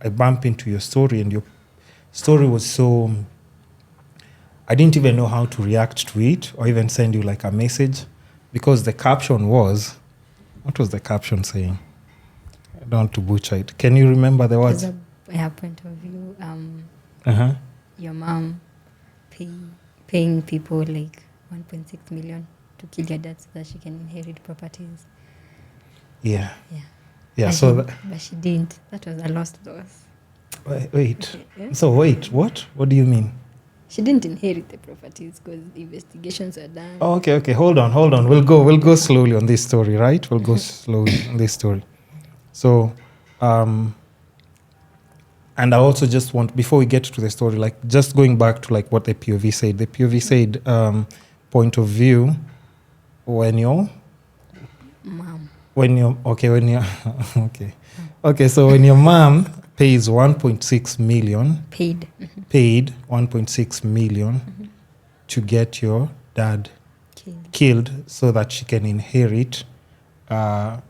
I bump into your story, and your story was so, I didn't even know how to react to it or even send you like a message, because the caption was, what was the caption saying? I don't want to butcher it. Can you remember the words? As a point of view, your mom paying people like 1.6 million to kill your dad so that she can inherit properties. Yeah. But she didn't. That was a lost loss. Wait. Yeah. So wait, what? What do you mean? She didn't inherit the properties because investigations were done. Oh, okay. Hold on. We'll go slowly on this story, right? We'll go slowly on this story. So, and I also just want, before we get to the story, like just going back to like what the POV said. The POV said, point of view, when you're Mom. Okay. So when your mom pays 1.6 million, Paid 1.6 million to get your dad killed so that she can inherit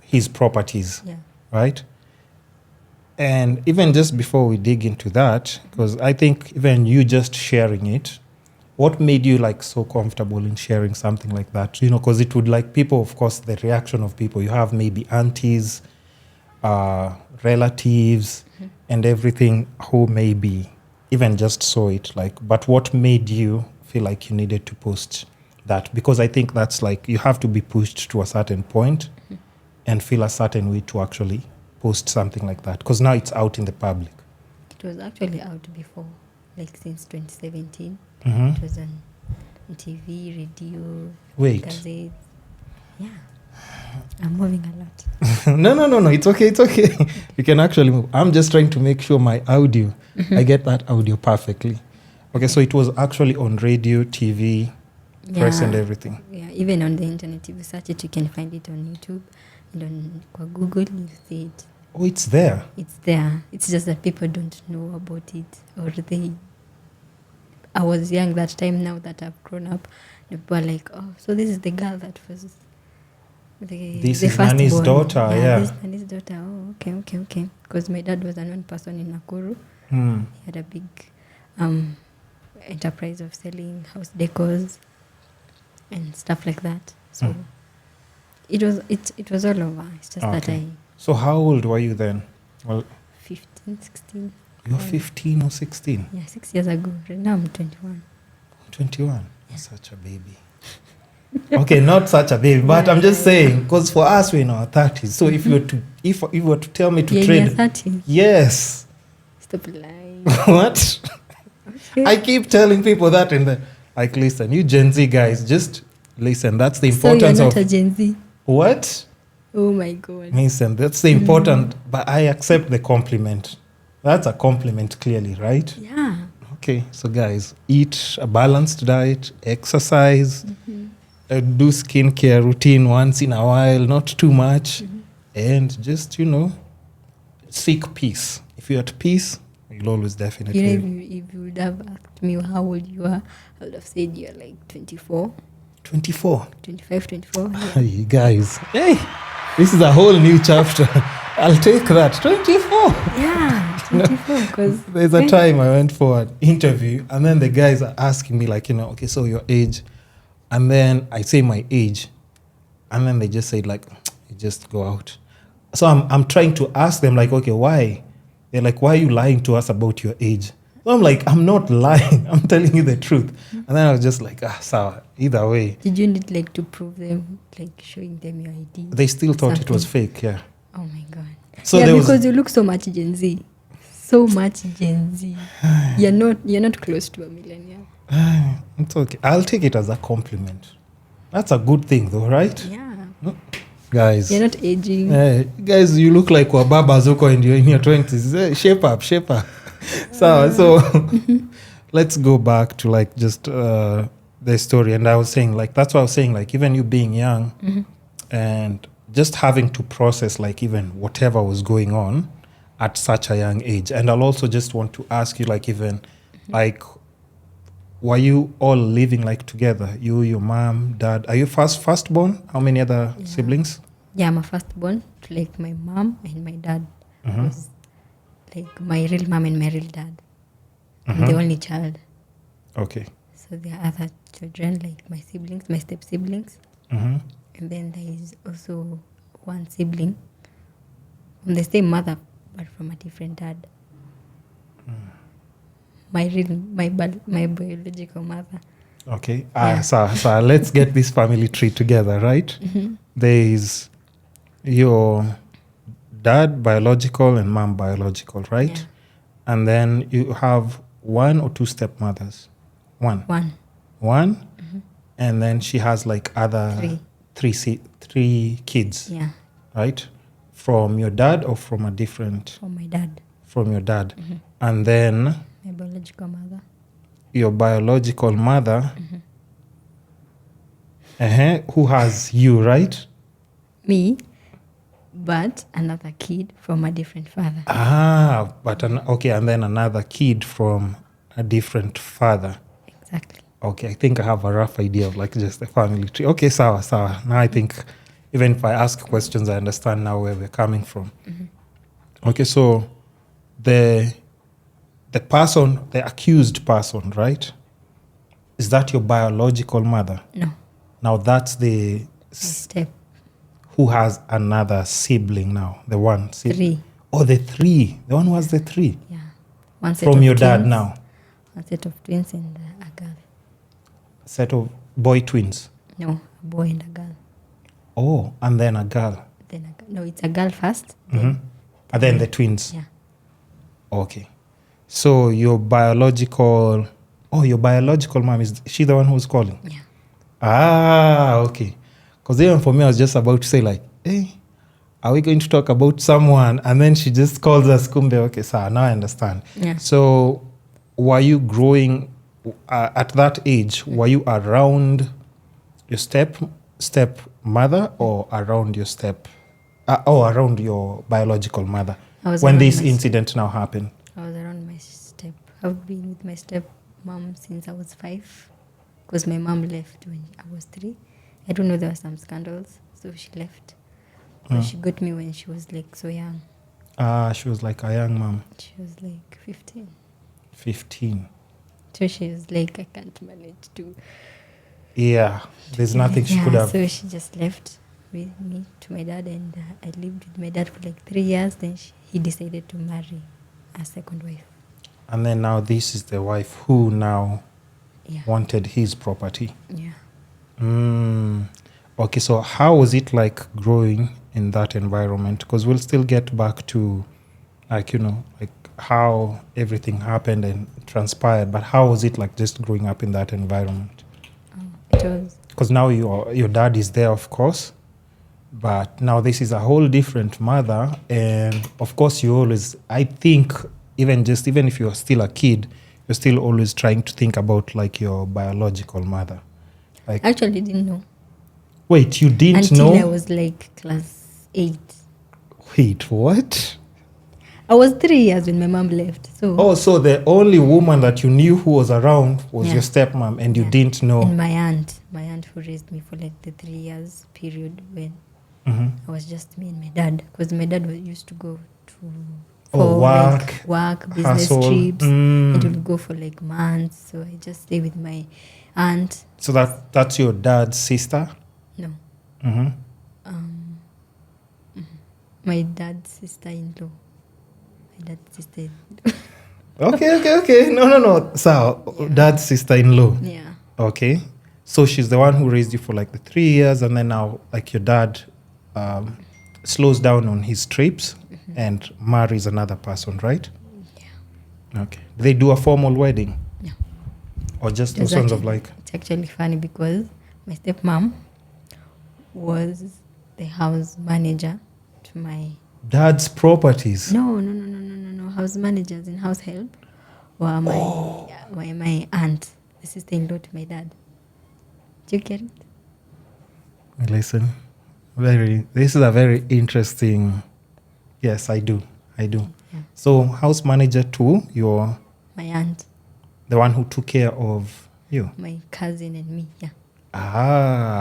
his properties. Yeah. Right? And even just before we dig into that, because I think even you just sharing it, what made you like so comfortable in sharing something like that? You know, because it would like people, of course, the reaction of people. You have maybe aunties, relatives, and everything who maybe even just saw it. Like, but what made you feel like you needed to post that? Because I think that's like you have to be pushed to a certain point and feel a certain way to actually post something like that, because now it's out in the public. It was actually out before, like since 2017. It was on TV, radio, gazettes. Yeah, I'm moving a lot. No, it's okay. You can actually move. I'm just trying to make sure my audio, I get that audio perfectly. Okay, so it was actually on radio, TV, press and everything. Yeah, even on the internet, if you search it, you can find it on YouTube. And on Google, you see it. Oh, it's there? It's there. It's just that people don't know about it. Or I was young that time. Now that I've grown up, people are like, oh, so this is the girl that was this is Nani's daughter, yeah. This is Nani's daughter. Oh, okay. Because my dad was a known person in Nakuru. He had a big enterprise of selling house decors and stuff like that. So it was all over. It's just that I... So how old were you then? Well, 15, 16. You were 15 or 16? Yeah, 6 years ago. Right now I'm 21. 21? Yeah. Such a baby. Okay, not such a baby, but I'm just saying, because for us we're in our 30s. So if you were to tell me to trade... You're 30? Yes. Stop lying. What? Okay. I keep telling people that, and then, like, listen, you Gen Z guys, just listen. That's the importance so you're not a Gen Z? What? Oh my God. Listen, that's the important, but I accept the compliment. That's a compliment, clearly, right? Yeah. Okay, so guys, eat a balanced diet, exercise, do skincare routine once in a while, not too much, and just, seek peace. If you're at peace, you'll always definitely... If you would have asked me how old you are, I would have said you're like 24. 24? 25, 24. Yeah. Hey, guys. Hey, this is a whole new chapter. I'll take that. 24. Yeah, 24. Because there's a time I went for an interview, and then the guys are asking me, like, okay, so your age. And then I say my age. And then they just say, like, you just go out. So I'm trying to ask them, like, okay, why? They're like, why are you lying to us about your age? So I'm like, I'm not lying. I'm telling you the truth. And then I was just like, sour. Either way. Did you need like to prove them, like showing them your ID? They still thought it was fake, yeah. Oh my God. So yeah, because you look so much Gen Z. So much Gen Z. You're not close to a millennial. It's okay. I'll take it as a compliment. That's a good thing though, right? Yeah. No? Guys. You're not aging. Guys, you look like Wababa Zuko and you're in your 20s. Shape up. So let's go back to like just the story. And I was saying, like, that's what I was saying, like, even you being young and just having to process, like, even whatever was going on at such a young age. And I'll also just want to ask you, like, even, like, were you all living, like, together? You, your mom, dad? Are you firstborn? How many other siblings? Yeah, I'm a firstborn to, like, my mom and my dad was like my real mom and my real dad. I'm the only child. Okay. So there are other children, like my siblings, my step siblings. And then there is also one sibling from the same mother, but from a different dad. My biological mother. Okay. So let's get this family tree together, right? There is your dad biological and mom biological, right? Yeah. And then you have 1 or 2 stepmothers? One. And then she has like other three kids. Yeah. Right? From your dad or from a different? From my dad. From your dad. And then my biological mother. Your biological mother. Who has you, right? Me, but another kid from a different father. Okay, and then another kid from a different father. Exactly. Okay, I think I have a rough idea of like just the family tree. Okay, sawa. Now I think even if I ask questions, I understand now where we're coming from. Okay, so the person, the accused person, right? Is that your biological mother? No. Now that's the step. Who has another sibling now? The one. 3. Oh, the 3. The one who has the 3. Yeah. One set from of your twins, dad now. One set of twins and a girl. Set of boy twins. No, a boy and a girl. Oh, and then a girl. No, it's a girl first. And then the twins. Yeah. Okay. So your biological mom, is she the one who's calling? Yeah. Okay. Because even for me, I was just about to say like, hey, are we going to talk about someone? And then she just calls us Kumbe. Okay, so now I understand. Yeah. So were you growing at that age? Were you around your stepmother or around your around your biological mother when this incident now happened? I was around my step. I've been with my stepmom since I was 5, because my mom left when I was 3. I don't know, there were some scandals, so she left. But she got me when she was like so young. She was like a young mom. She was like 15. 15. So she was like, I can't manage to. Yeah, there's nothing she could have. So she just left with me to my dad, and I lived with my dad for like 3 years. Then he decided to marry a second wife. And then now this is the wife who now wanted his property. Yeah. Okay, so how was it like growing in that environment? Because we'll still get back to like how everything happened and transpired, but how was it like just growing up in that environment? It was, because now your dad is there, of course, but now this is a whole different mother, and of course you always, I think, even if you're still a kid, you're still always trying to think about like your biological mother. Like, I actually didn't know. Wait, you didn't know? Until I was like class 8. Wait, what? I was 3 years when my mom left. So the only woman that you knew who was around was your stepmom, and you didn't know. And my aunt who raised me for like the 3 years period when I was just me and my dad, because my dad used to go for work, business trips, and would go for like months. So I just stay with my aunt. So that's your dad's sister? No. My dad's sister-in-law. Okay. No. So, dad's sister-in-law. Yeah. Okay. So she's the one who raised you for like the 3 years, and then now like your dad slows down on his trips and marries another person, right? Yeah. Okay. Do they do a formal wedding? No. Or just those ones of like... It's actually funny because my stepmom was the house manager to my... Dad's properties? No. House managers and house help were my aunt, the sister-in-law to my dad. Do you get it? Listen, this is a very interesting... Yes, I do. Yeah. So, house manager to my aunt. The one who took care of you? My cousin and me, yeah.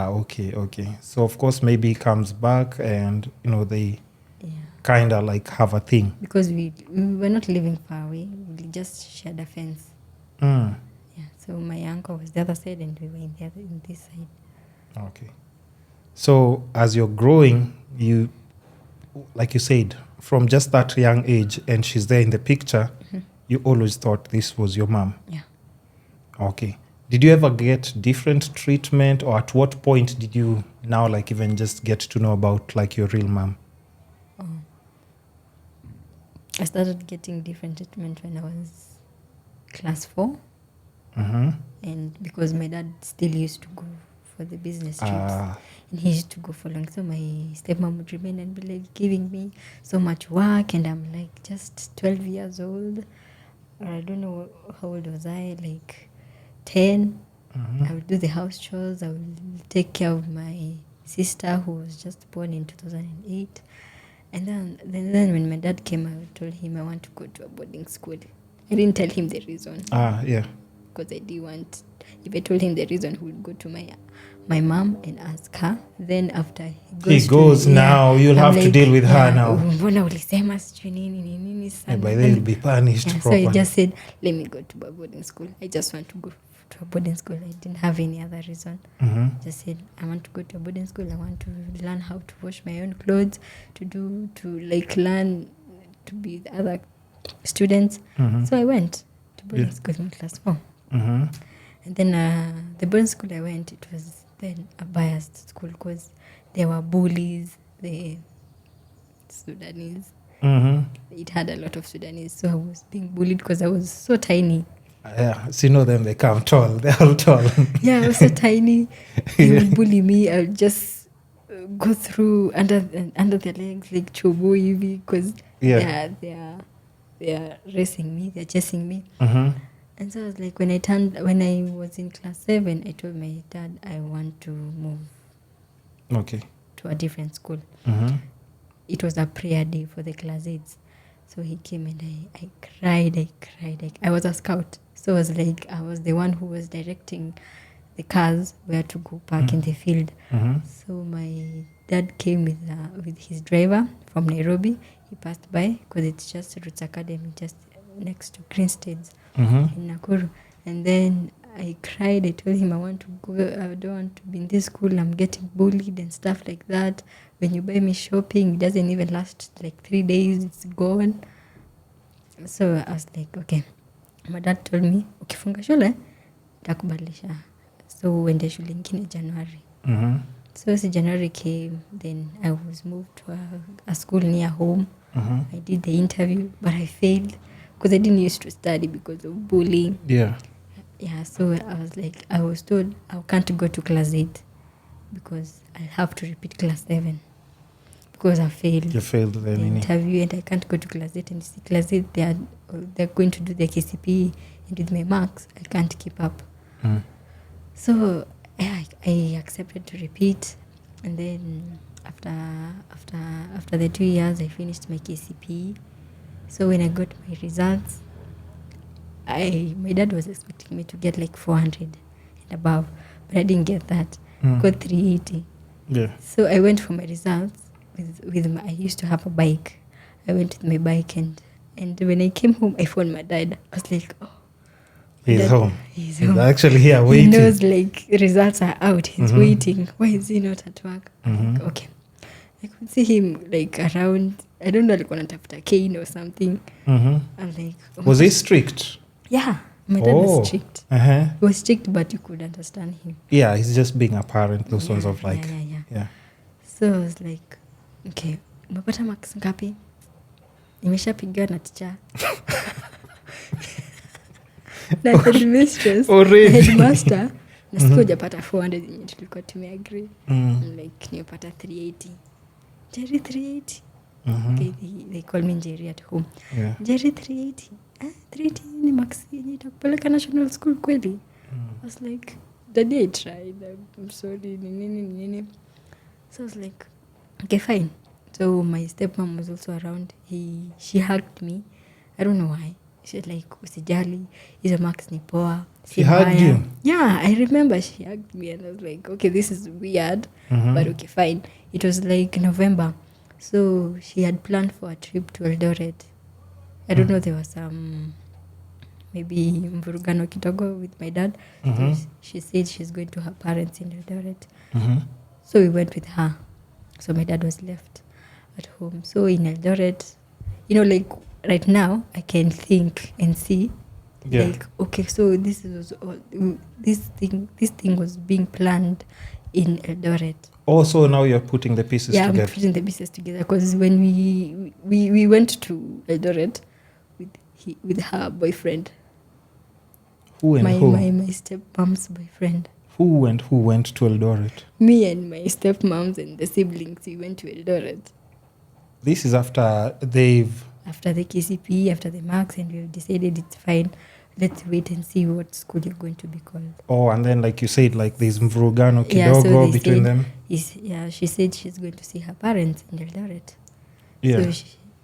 Okay. So, of course, maybe he comes back and, they kind of like have a thing. Because we were not living far away. We just shared a fence. Mm. Yeah. So my uncle was the other side and we were in this side. Okay. So as you're growing, you, like you said, from just that young age, and she's there in the picture, you always thought this was your mom. Yeah. Okay. Did you ever get different treatment, or at what point did you now like even just get to know about like your real mom? I started getting different treatment when I was class 4. Mm-hmm. And because my dad still used to go for the business trips. And he used to go for long. So my stepmom would remain and be like giving me so much work. And I'm like just 12 years old. Or I don't know how old was I, like 10. Mm-hmm. I would do the house chores. I would take care of my sister who was just born in 2008. And then when my dad came, I told him I want to go to a boarding school. I didn't tell him the reason. Yeah. Because I didn't want, if I told him the reason, he would go to my mom and ask her. Then after he goes now, you'll have to deal with her now. Mbona ulisema sijui nini sana. By then you'll be punished So I just said, let me go to a boarding school. I just want to go to a boarding school. I didn't have any other reason. Just said, I want to go to a boarding school. I want to learn how to wash my own clothes, to learn to be the other students. So I went to boarding school in class 4. And then the boarding school I went, it was then a biased school because there were bullies, the Sudanese. It had a lot of Sudanese, so I was being bullied because I was so tiny. Yeah, so you know them, they come tall. They're all tall. Yeah, I was so tiny. They would bully me. I would just go through under their legs like chobo hivi because they are racing me, they're chasing me. And so I was like, when I was in class 7, I told my dad I want to move to a different school. It was a prayer day for the class 8s. So he came and I cried. I was a scout. So I was like, I was the one who was directing the cars where to go park in the field. So my dad came with his driver from Nairobi. He passed by because it's just Roots Academy, just next to Greensteads in Nakuru. And then I cried. I told him I want to go. I don't want to be in this school. I'm getting bullied and stuff like that. When you buy me shopping, it doesn't even last like 3 days. It's gone. So I was like, okay. My dad told me, ukifunga shule, takubadilisha. So uende shule ingine January. So as January came, then I was moved to a school near home. I did the interview, but I failed because I didn't used to study because of bullying. Yeah, so I was like, I was told I can't go to class 8 because I have to repeat class 7 because I failed. You failed the interview and I can't go to class 8. And see, class 8, they're going to do the KCPE, and with my marks, I can't keep up. So I accepted to repeat, and then after the 2 years, I finished my KCPE. So when I got my results, my dad was expecting me to get like 400 and above, but I didn't get that. Got 380. Yeah. So I went for my results I used to have a bike. I went with my bike, and when I came home, I found my dad. I was like, oh, he's home. He's actually here waiting. He knows like results are out. He's waiting. Why is he not at work? I'm like, okay. I could see him like around. I don't know, like anatafuta cane or something. I'm like, oh, was he strict? Yeah, my dad was strict. He was strict, but you could understand him. Yeah, he's just being a parent. Those ones of like, yeah. So I was like, okay, umepata marks ngapi? Nimeshapigiwa na teacher. Na headmistress, headmaster, nasikia hujapata 400 yenye tulikuwa tumeagree. Like nimepata 380. Jerry 380. Okay, they call me Jerry at home. Jerry 380. 380 ni marks yenye itakupeleka national school kweli? I was like, Daddy, I tried. I'm sorry. Nini. So I was like, okay, fine. So my stepmom was also around. She hugged me. I don't know why. She was like, usijali, hizo marks ni poa. She hugged you? Yeah, I remember she hugged me and I was like, okay, this is weird, but okay, fine. It was like November. So she had planned for a trip to Eldoret. I don't know, there was some maybe mvurugano kidogo with my dad. So she said she's going to her parents in Eldoret. So we went with her. So my dad was left at home. So in Eldoret, you know, like right now, I can think and see, like, okay, so this thing was being planned in Eldoret. Oh, so now you're putting the pieces together. Yeah, I'm putting the pieces together because when we went to Eldoret with her boyfriend. Who and who? My stepmom's boyfriend. Who and who went to Eldoret? Me and my stepmoms and the siblings, we went to Eldoret. This is after After the KCP, after the marks, and we've decided it's fine. Let's wait and see what school you're going to be called. Oh, and then like you said, like there's mvurugano kidogo between them. She said she's going to see her parents in Eldoret. Yeah. So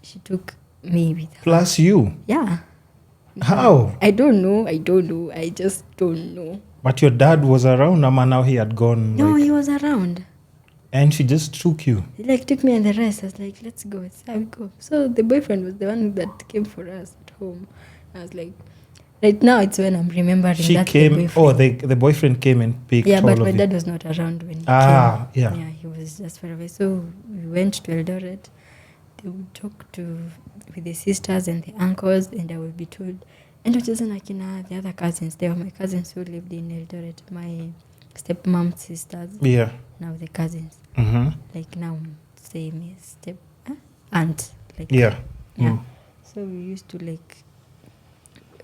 she took me with her. Plus you. Yeah. How? I don't know. I just don't know. But your dad was around, Ama, now he had gone. No, he was around. And she just took you. He like took me and the rest. I was like, let's go. It's how we go. So the boyfriend was the one that came for us at home. I was like, right now it's when I'm remembering She that came. The the boyfriend came and picked all but of my you. dad was not around when he came. Yeah. Yeah, he was just far away. So we went to Eldoret. They would talk with the sisters and the uncles, and I would be told, and which isn't like the other cousins. They were my cousins who lived in Eldoret. My stepmom's sisters. Yeah. Now the cousins. Like now, say me step aunt. Like Yeah. yeah. So we used to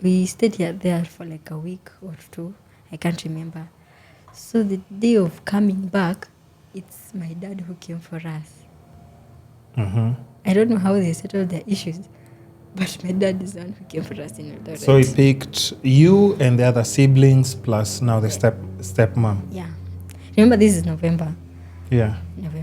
we stayed there for like a week or two. I can't remember. So the day of coming back, it's my dad who came for us. I don't know how they settled their issues, but my dad is the one who came for us in Eldoret. So he picked you and the other siblings plus now the stepmom. Yeah. Remember, this is November. Yeah. November.